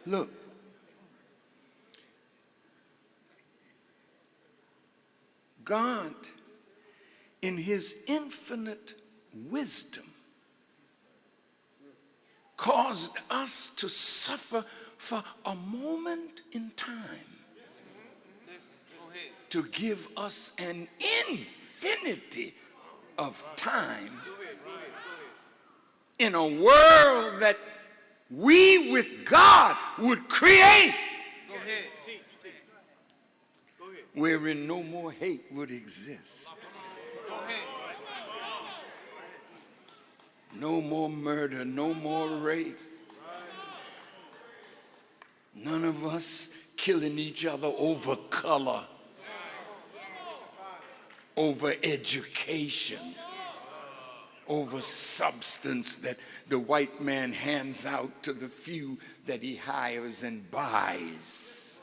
Look, God, in his infinite wisdom, caused us to suffer for a moment in time to give us an infinity of time in a world that we with God would create, wherein no more hate would exist. No more murder, no more rape. None of us killing each other over color, over education, over substance that the white man hands out to the few that he hires and buys.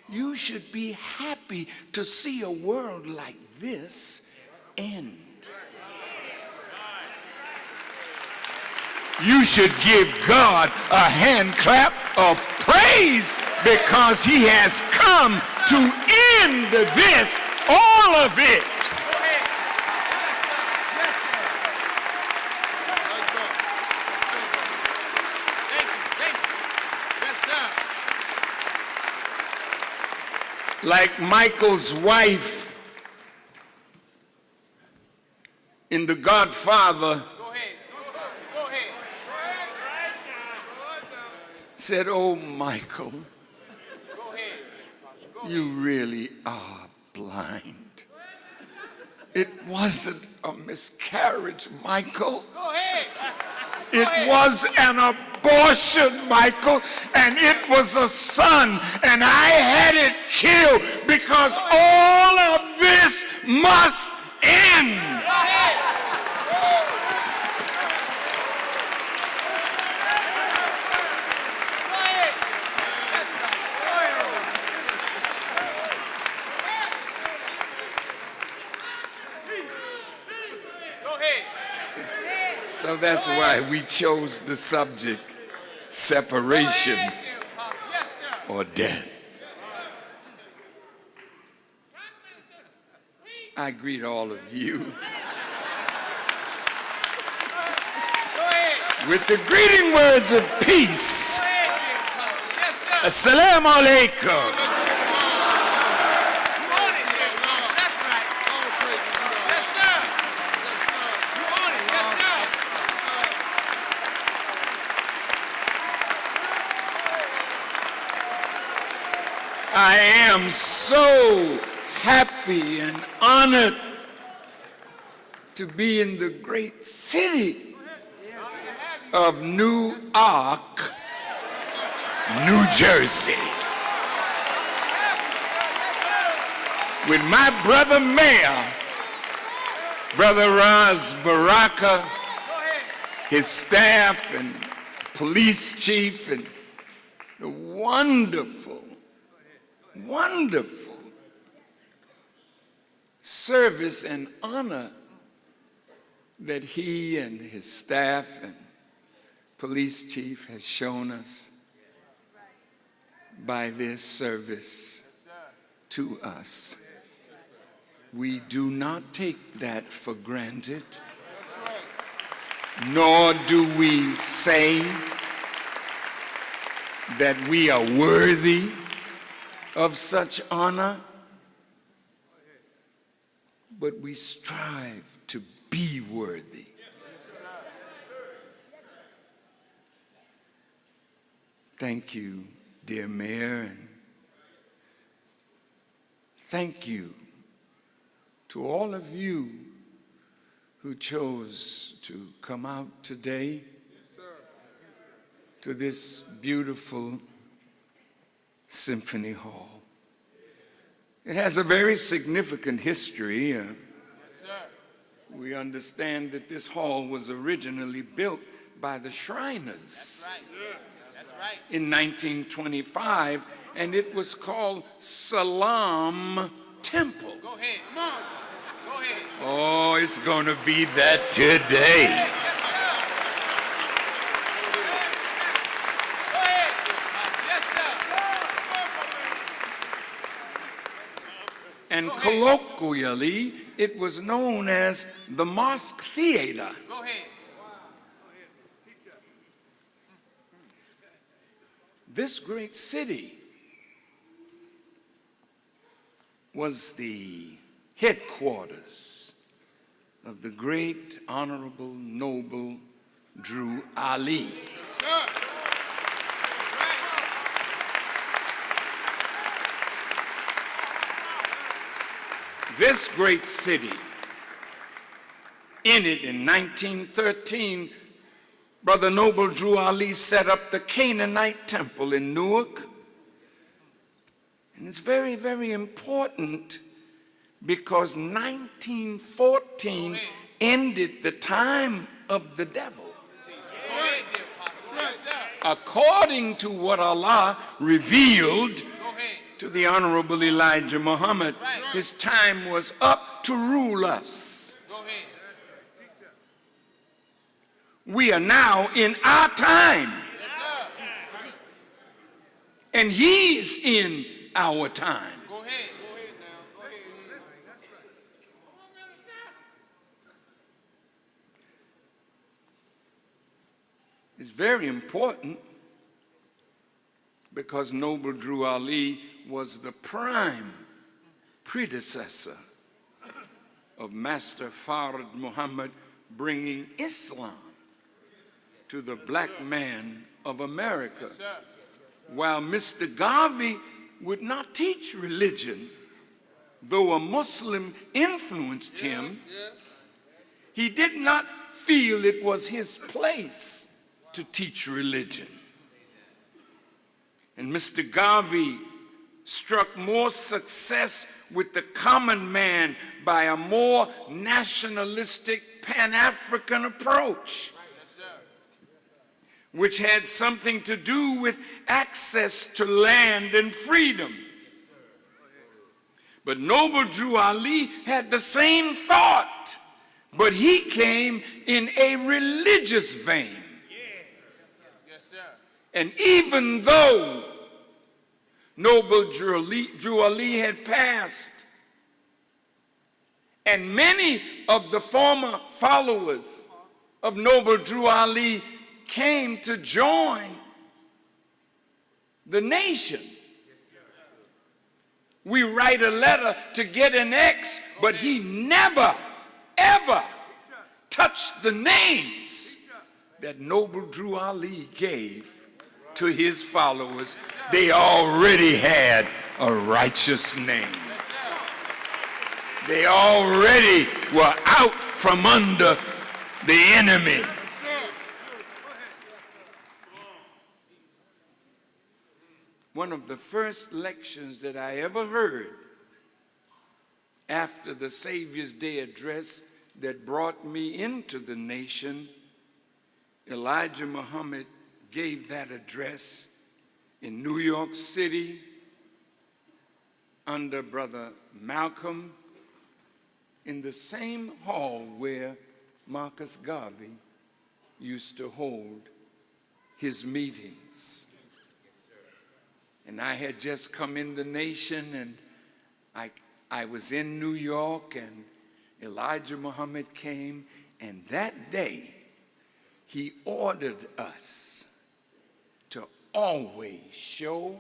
You should be happy to see a world like this end. You should give God a hand clap of praise because he has come to end this, all of it. Like Michael's wife in The Godfather said, "Oh, Michael, you really are blind. It wasn't a miscarriage, Michael. It was an abortion, Michael, and it was a son, and I had it killed because all of this must end." So that's why we chose the subject, separation or death. I greet all of you with the greeting words of peace. Assalamu alaikum. I am so happy and honored to be in the great city of Newark, New Jersey, with my brother mayor, Brother Raz Baraka, his staff and police chief, and the wonderful service and honor that he and his staff and police chief has shown us by their service to us. We do not take that for granted, nor do we say that we are worthy of such honor, but we strive to be worthy. Thank you, dear Mayor, and thank you to all of you who chose to come out today to this beautiful Symphony Hall. It has a very significant history. We understand that this hall was originally built by the Shriners in 1925, and it was called Salam Temple. Go ahead. Come on. Go ahead. Oh, it's going to be that today. And colloquially, it was known as the Mosque Theater. Go ahead. This great city was the headquarters of the great, honorable, noble Drew Ali. Yes, sir. This great city, in it in 1913, Brother Noble Drew Ali set up the Canaanite temple in Newark. And it's very, very important because 1914 ended the time of the devil. According to what Allah revealed to the Honorable Elijah Muhammad, his time was up to rule us. We are now in our time. And he's in our time. Go ahead. It's very important because Noble Drew Ali was the prime predecessor of Master Farrakhan Muhammad bringing Islam to the black man of America. Yes, sir. While Mr. Garvey would not teach religion, though a Muslim influenced him, he did not feel it was his place to teach religion. And Mr. Garvey struck more success with the common man by a more nationalistic Pan-African approach, which had something to do with access to land and freedom. But Noble Drew Ali had the same thought, but he came in a religious vein. And even though Noble Drew Ali had passed, and many of the former followers of Noble Drew Ali came to join the nation. We write a letter to get an X, but he never, ever touched the names that Noble Drew Ali gave to his followers. They already had a righteous name. They already were out from under the enemy. One of the first lections that I ever heard after the Savior's Day address that brought me into the nation, Elijah Muhammad gave that address in New York City under Brother Malcolm in the same hall where Marcus Garvey used to hold his meetings. And I had just come in the nation, and I was in New York, and Elijah Muhammad came, and that day he ordered us to always show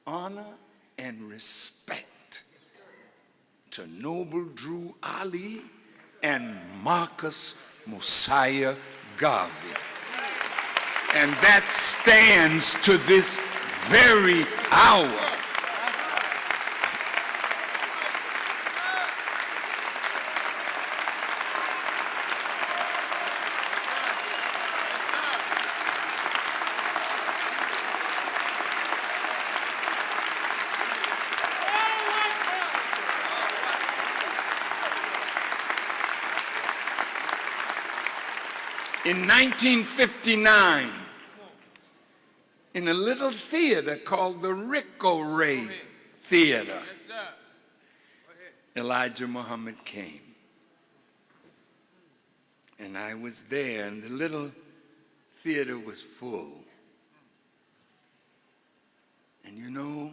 honor and respect to Noble Drew Ali and Marcus Mosiah Garvey. And that stands to this very hour. In 1959, in a little theater called the Rico-Ray Theater, Elijah Muhammad came. And I was there, and the little theater was full. And you know,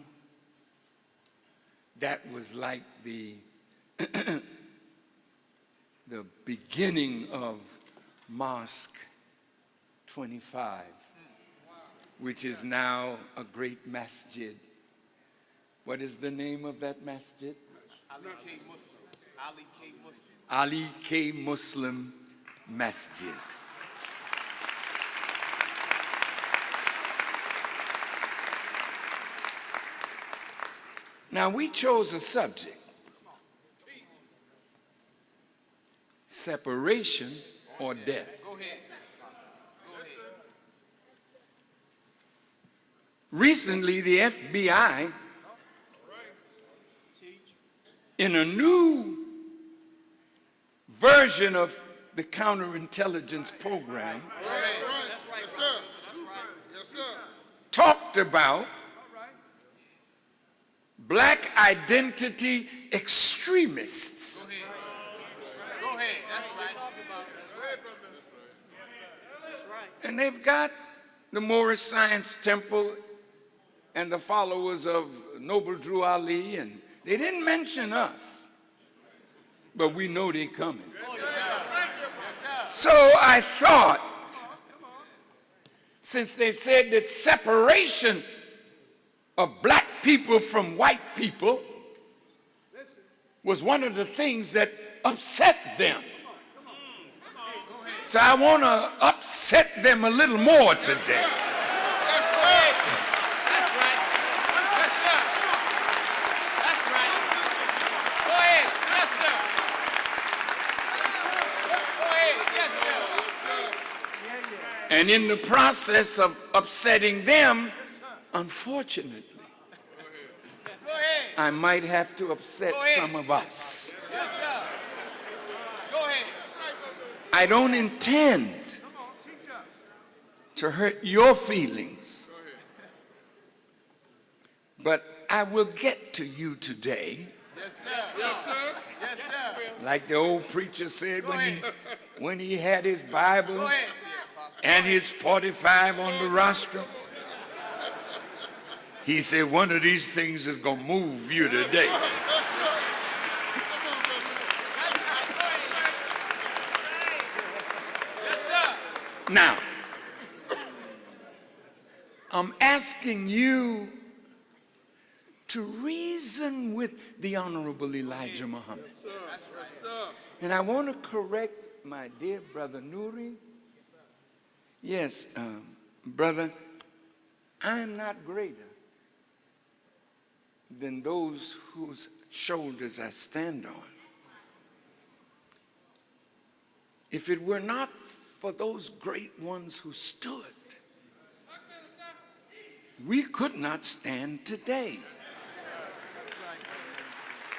that was like the the beginning of Mosque 25, which is now a great masjid. What is the name of that masjid? Ali K. Muslim. Ali K. Muslim. Ali K. Muslim Masjid. Now we chose a subject, separation or death. Go ahead. Go ahead. Recently, the FBI, in a new version of the counterintelligence program, talked about black identity extremists. Go ahead. That's right. And they've got the Moorish Science Temple and the followers of Noble Drew Ali, and they didn't mention us, but we know they're coming. So I thought, since they said that separation of black people from white people was one of the things that upset them. So I want to upset them a little more today. That's right. That's right. Yes, sir. That's right. Go ahead. Yes, sir. Go ahead. Yes, sir. And in the process of upsetting them, unfortunately, Go ahead. I might have to upset some of us. Yes, sir. Go ahead. I don't intend to hurt your feelings, but I will get to you today. Yes, sir. Yes, sir. Yes, sir. Like the old preacher said when he had his Bible Go ahead. and his 45 on the rostrum. He said, one of these things is going to move you today. Yes, sir. Now, I'm asking you to reason with the Honorable Elijah Muhammad. And I want to correct my dear brother Nuri. Yes, brother, I'm not greater than those whose shoulders I stand on. If it were not for those great ones who stood, we could not stand today.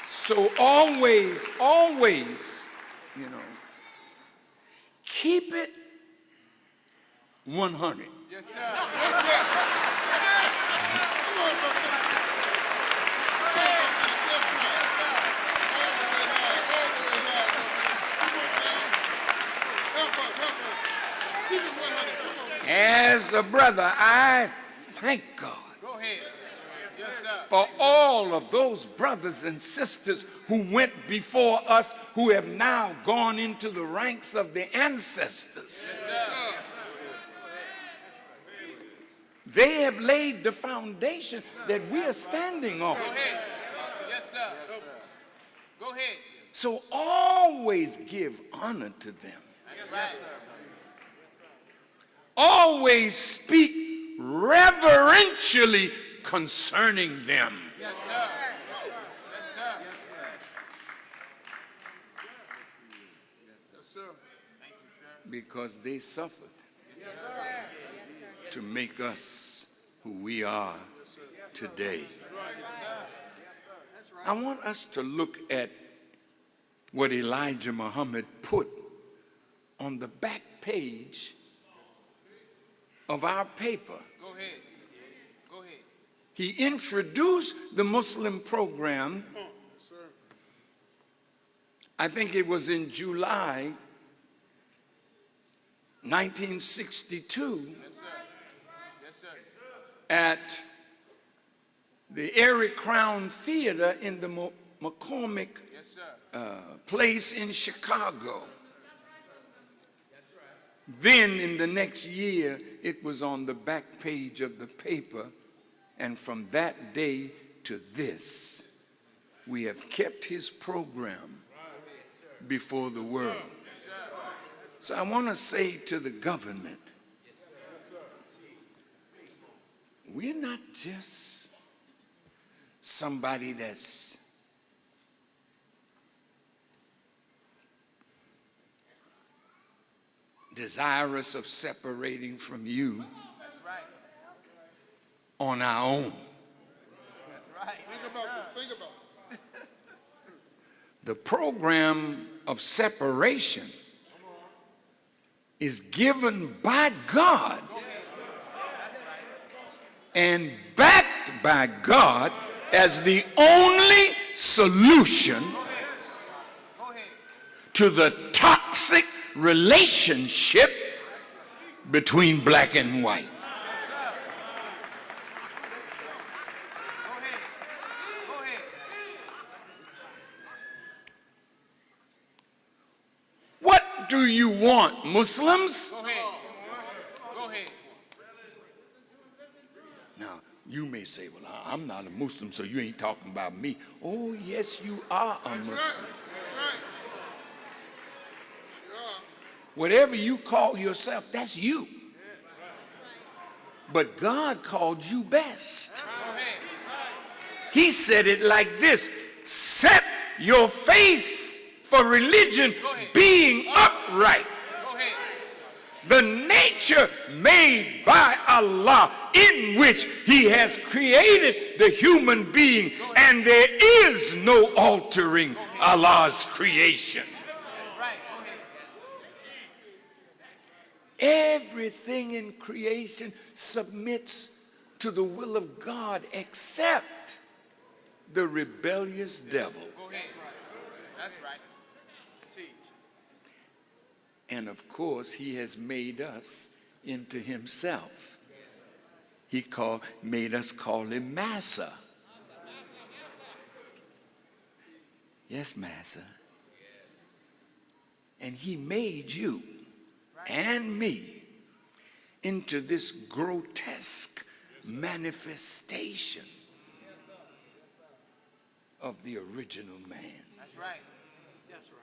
So always, you know, keep it 100. Yes, sir. Yes, sir. As a brother, I thank God Go ahead. Yes, sir. for all of those brothers and sisters who went before us, who have now gone into the ranks of the ancestors. They have laid the foundation that we are standing on. Go ahead. Yes, sir. Go ahead. So always give honor to them. Yes, sir. Always speak reverentially concerning them. Yes, sir. Yes, sir. Yes, sir. Thank you, sir. Because they suffered to make us who we are today. I want us to look at what Elijah Muhammad put on the back page of our paper. Go ahead. Go ahead. He introduced the Muslim program, I think it was in July 1962, Yes, sir. Yes, sir. at the Erie Crown Theater in the McCormick place in Chicago. Then in the next year, it was on the back page of the paper, and from that day to this, we have kept his program before the world. So I want to say to the government, we're not just somebody that's desirous of separating from you on our own. Think about this. The program of separation is given by God and backed by God as the only solution to the toxic relationship between black and white. What do you want, Muslims? Go ahead. Go ahead. Now, you may say, well, I'm not a Muslim, so you ain't talking about me. Oh, yes, you are a Muslim. That's right. Whatever you call yourself, that's you. But God called you best. He said it like this: set your face for religion being upright. The nature made by Allah in which he has created the human being, and there is no altering Allah's creation. Everything in creation submits to the will of God except the rebellious devil. That's right. And of course, he has made us into himself. He made us call him Massa. Yes, Massa. And he made you and me into this grotesque manifestation of the original man. That's right. That's right.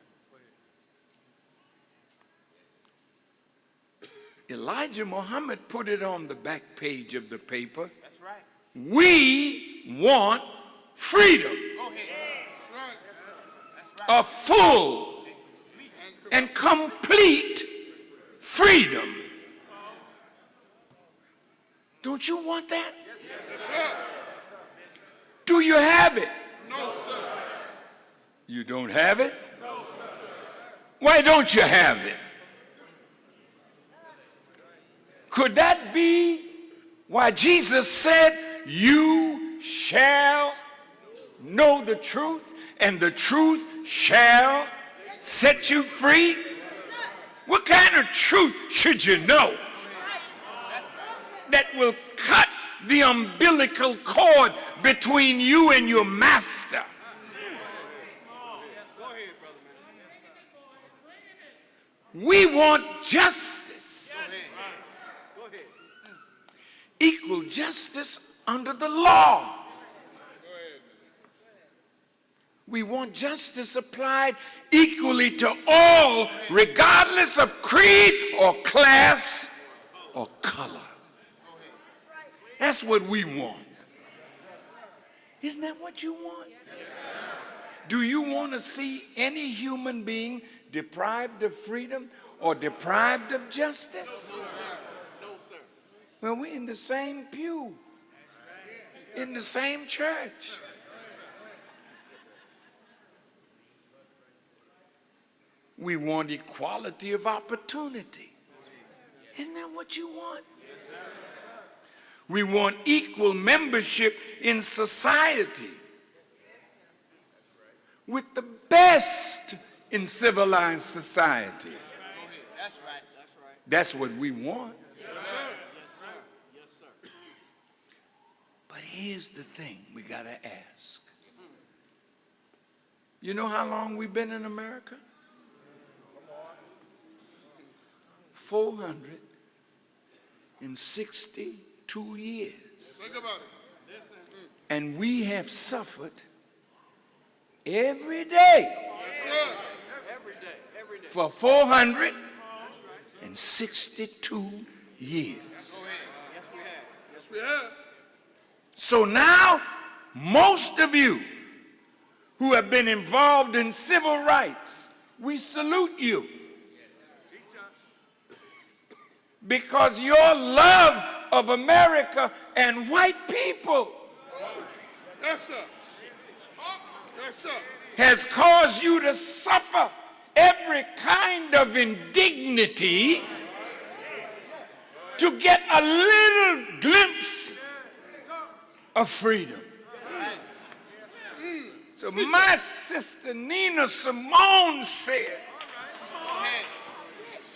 Elijah Muhammad put it on the back page of the paper. That's right. We want freedom. Go ahead. That's right. That's right. A full and complete freedom. Don't you want that? Yes, sir. Do you have it? No, sir. You don't have it? No, sir. Why don't you have it? Could that be why Jesus said, you shall know the truth, and the truth shall set you free? What kind of truth should you know that will cut the umbilical cord between you and your master? We want justice. Equal justice under the law. We want justice applied equally to all, regardless of creed or class or color. That's what we want. Isn't that what you want? Do you want to see any human being deprived of freedom or deprived of justice? Well, we're in the same pew, in the same church. We want equality of opportunity. Isn't that what you want? We want equal membership in society with the best in civilized society. That's right. That's what we want. But here's the thing we got to ask. You know how long we've been in America? 462 years. Think about it. And we have suffered every day for 462 years. Yes, we have. So now, most of you who have been involved in civil rights, we salute you. Because your love of America and white people Yes, sir. Yes, sir. has caused you to suffer every kind of indignity to get a little glimpse of freedom. So my sister Nina Simone said,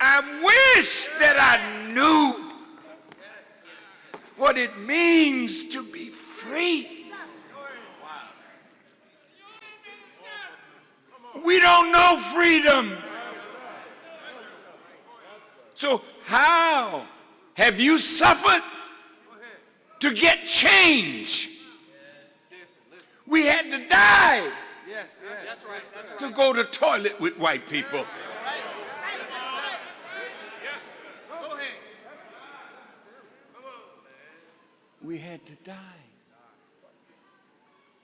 I wish that I knew what it means to be free. We don't know freedom. So how have you suffered to get change? We had to die to go to toilet with white people. We had to die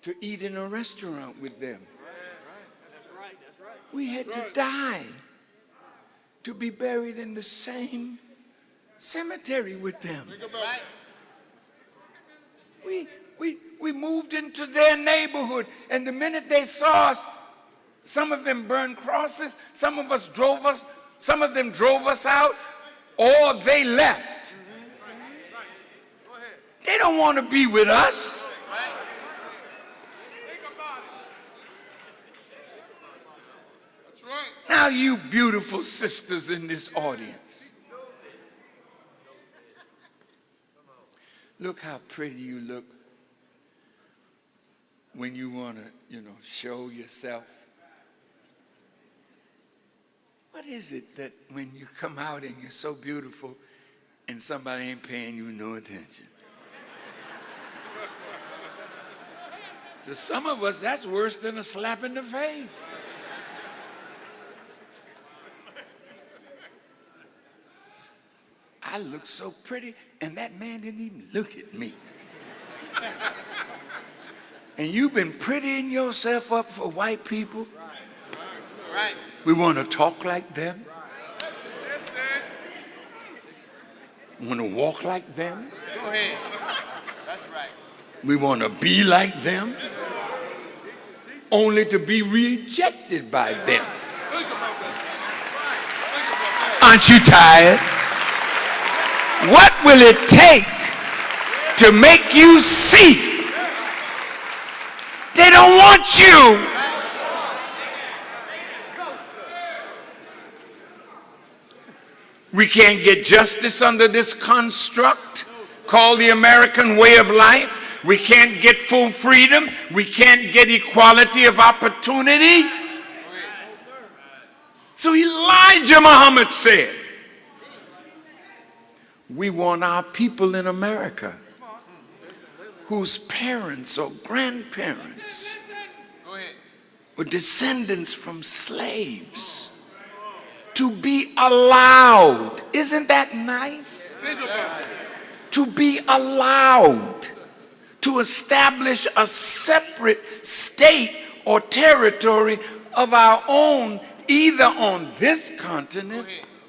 to eat in a restaurant with them. We had to die to be buried in the same cemetery with them. We moved into their neighborhood, and the minute they saw us, some of them burned crosses, some of them drove us out, or they left. They don't want to be with us. That's right. Now, you beautiful sisters in this audience, look how pretty you look when you want to, show yourself. What is it that when you come out and you're so beautiful and somebody ain't paying you no attention? To some of us, that's worse than a slap in the face. I look so pretty, and that man didn't even look at me. And you've been prettying yourself up for white people. Right. We want to talk like them. We want to walk like them. Go ahead. That's right. We want to be like them, only to be rejected by them. Think about that. Think about that. Aren't you tired? What will it take to make you see they don't want you? We can't get justice under this construct called the American way of life. We can't get full freedom. We can't get equality of opportunity. So Elijah Muhammad said, we want our people in America whose parents or grandparents were descendants from slaves to be allowed. Isn't that nice? Think about it. To be allowed to establish a separate state or territory of our own, either on this continent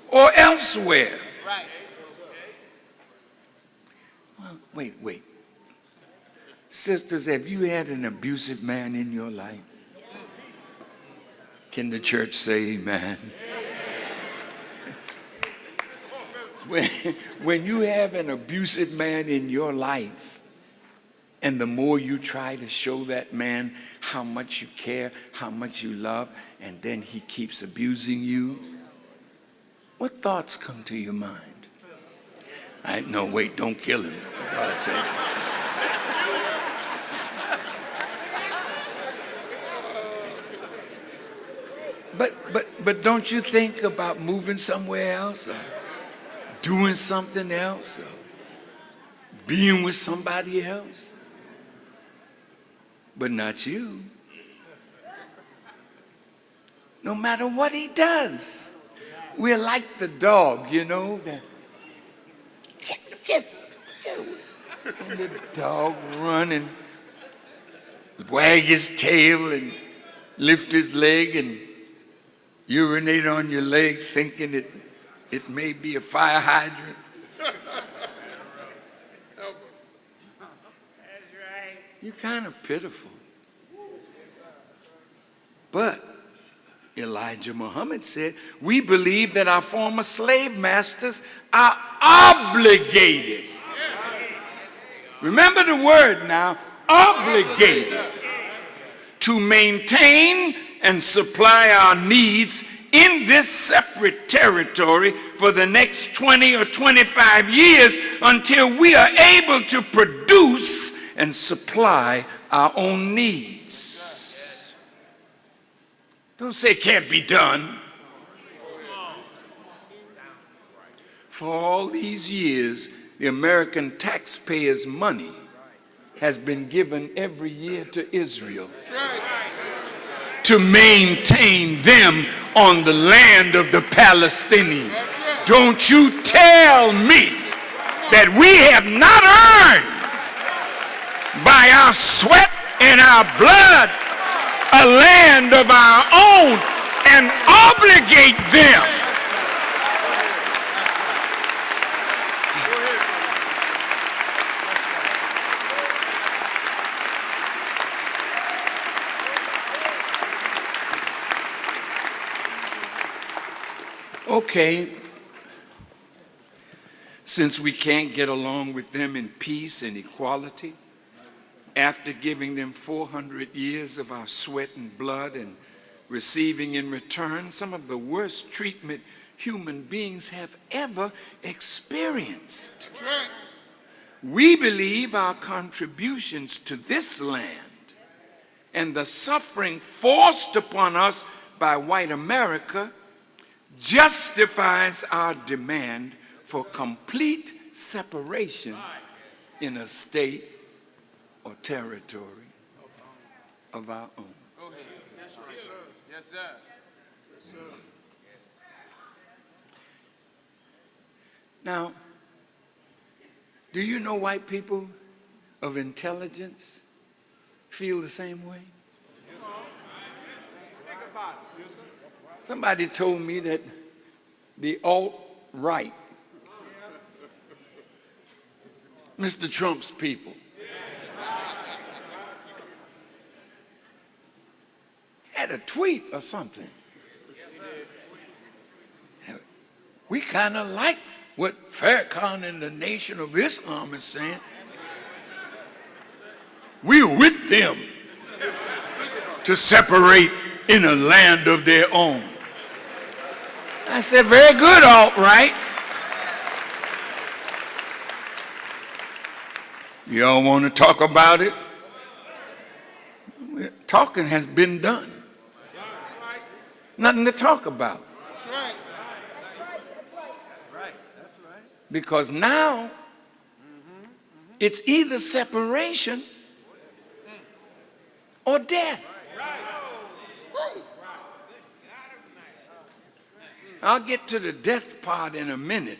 or elsewhere. Right. Well, wait. Sisters, have you had an abusive man in your life? Can the church say amen? When you have an abusive man in your life, and the more you try to show that man how much you care, how much you love, and then he keeps abusing you, what thoughts come to your mind? No, wait, don't kill him, for God's sake. But don't you think about moving somewhere else, or doing something else, or being with somebody else? But not you. No matter what he does, we're like the dog, you know, that and the dog run and wag his tail and lift his leg and urinate on your leg, thinking it may be a fire hydrant. You're kind of pitiful. But Elijah Muhammad said, we believe that our former slave masters are obligated. Remember the word now, obligated, to maintain and supply our needs in this separate territory for the next 20 or 25 years until we are able to produce and supply our own needs. Don't say it can't be done. For all these years, the American taxpayers' money has been given every year to Israel to maintain them on the land of the Palestinians. Don't you tell me that we have not earned by our sweat and our blood a land of our own and obligate them. Okay, since we can't get along with them in peace and equality, after giving them 400 years of our sweat and blood and receiving in return some of the worst treatment human beings have ever experienced, we believe our contributions to this land and the suffering forced upon us by white America justifies our demand for complete separation in a state or territory of our own. Go ahead. That's right. Yes, sir. Yes, sir. Yes, sir. Now, do you know white people of intelligence feel the same way? Think about it. Yes, sir. Somebody told me that the alt-right, Mr. Trump's people, had a tweet or something. We kind of like what Farrakhan and the Nation of Islam is saying. We're with them to separate in a land of their own. I said, very good, alt-right. Y'all want to talk about it? Talking has been done. Nothing to talk about. That's right. Because now it's either separation or death. I'll get to the death part in a minute.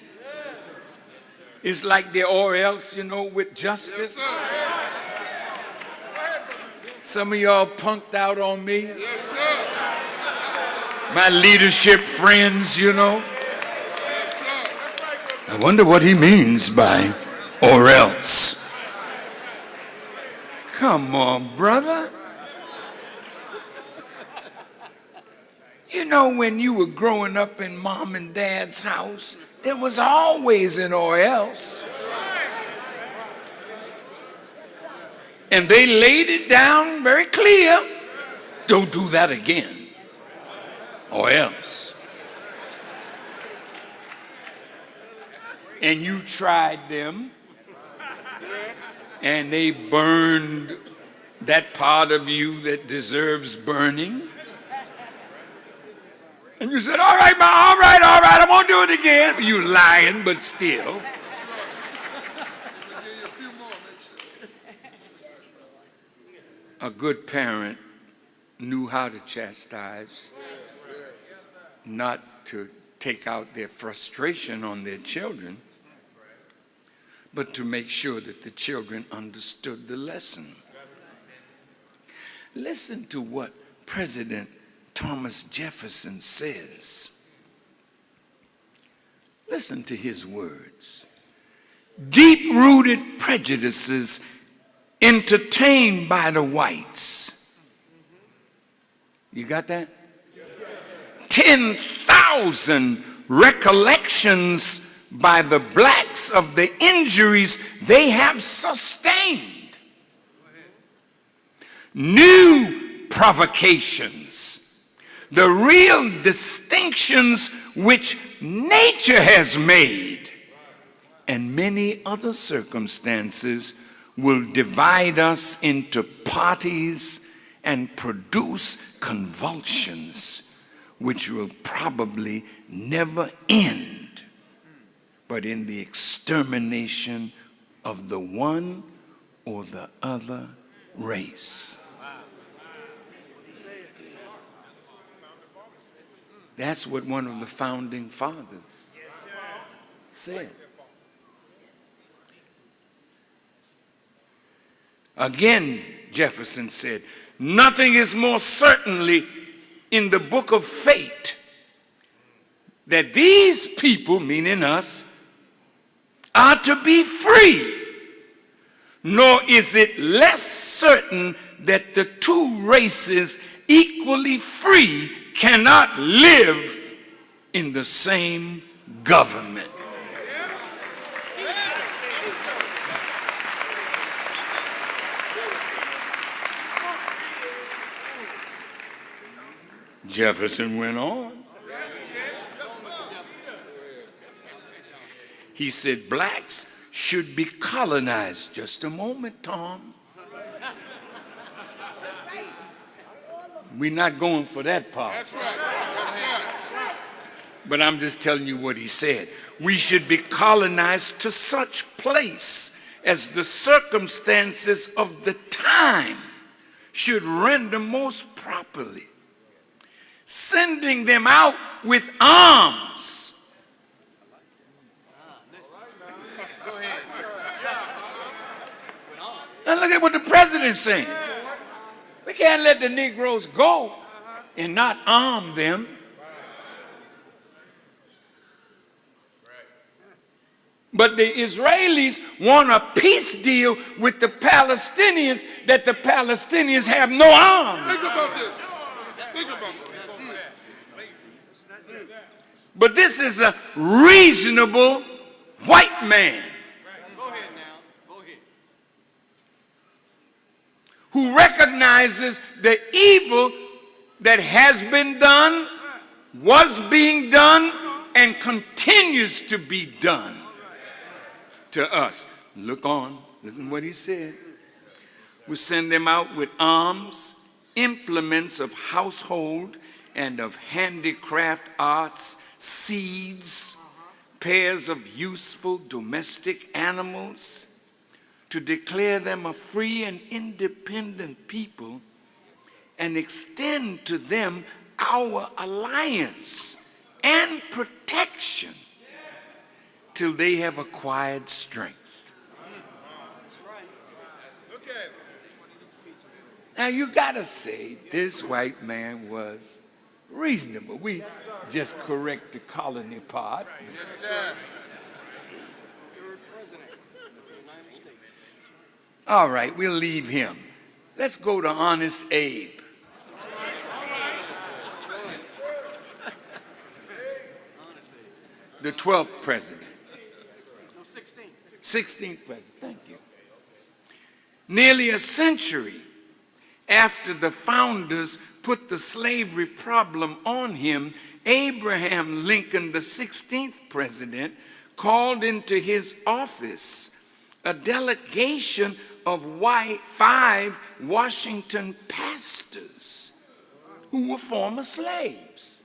It's like the or else, you know, with justice. Yes, Some of y'all punked out on me. yes, sir. My leadership friends, you know. Yes, sir. I wonder what he means by or else. Come on, brother. You know, when you were growing up in mom and dad's house, there was always an or else. And they laid it down very clear. Don't do that again. Or else. And you tried them. and they burned that part of you that deserves burning. And you said, all right, Ma, all right, I won't do it again. You lying, but still. A good parent knew how to chastise, not to take out their frustration on their children, but to make sure that the children understood the lesson. Listen to what President Thomas Jefferson says. Listen to his words. Deep-rooted prejudices entertained by the whites. You got that? 10,000 recollections by the blacks of the injuries they have sustained. New provocations, the real distinctions which nature has made, and many other circumstances will divide us into parties and produce convulsions which will probably never end, but in the extermination of the one or the other race. That's what one of the founding fathers said. Again, Jefferson said, nothing is more certainly in the book of fate that these people, meaning us, are to be free, nor is it less certain that the two races equally free cannot live in the same government. Jefferson went on. He said blacks should be colonized. Just a moment, Tom. We're not going for that part. That's right. That's right. But I'm just telling you what he said. We should be colonized to such place as the circumstances of the time should render most properly, sending them out with arms. Now look at what the president's saying. We can't let the Negroes go and not arm them. But the Israelis want a peace deal with the Palestinians that the Palestinians have no arms. Think about this. Think about this. But this is a reasonable white man who recognizes the evil that has been done, was being done, and continues to be done to us. Look on, listen to what he said. We send them out with arms, implements of household and of handicraft arts, seeds, pairs of useful domestic animals, to declare them a free and independent people and extend to them our alliance and protection till they have acquired strength. Now you gotta say this white man was reasonable. We just correct the colony part. Yes, sir. All right, we'll leave him. Let's go to Honest Abe. The 12th president. 16th president, thank you. Nearly a century after the founders put the slavery problem on him, Abraham Lincoln, the 16th president, called into his office a delegation of five Washington pastors who were former slaves.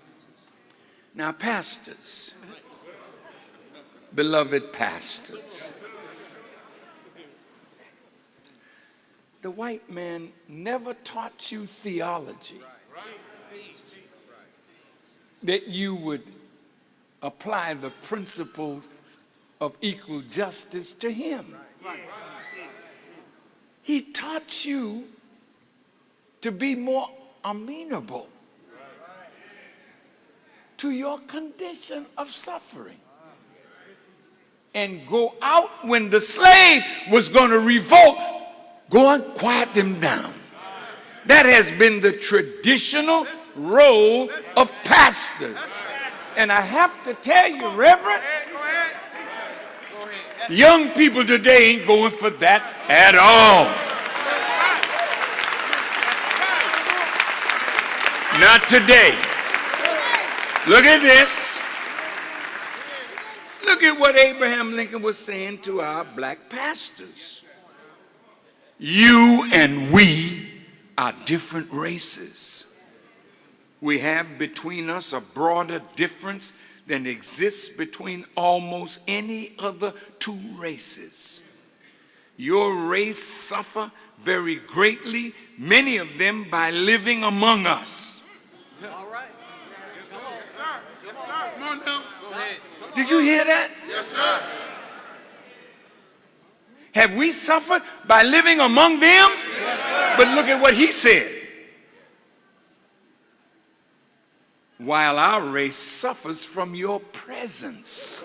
Now, pastors, beloved pastors, the white man never taught you theology that you would apply the principles of equal justice to him. He taught you to be more amenable to your condition of suffering and go out when the slave was going to revolt, go and quiet them down. That has been the traditional role of pastors. And I have to tell you, Reverend, young people today ain't going for that at all. Not today. Look at this. Look at what Abraham Lincoln was saying to our black pastors. You and we are different races. We have between us a broader difference than exists between almost any other two races. Your race suffer very greatly, many of them by living among us. All right. Yes, sir. Yes, sir. Yes, sir. Come on now. Go ahead. Did you hear that? Yes, sir. Have we suffered by living among them? Yes, sir. But look at what he said. While our race suffers from your presence.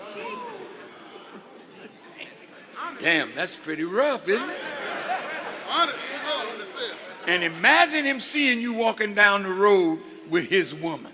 Damn, that's pretty rough, isn't it? Honest. Come on, understand. And imagine him seeing you walking down the road with his woman.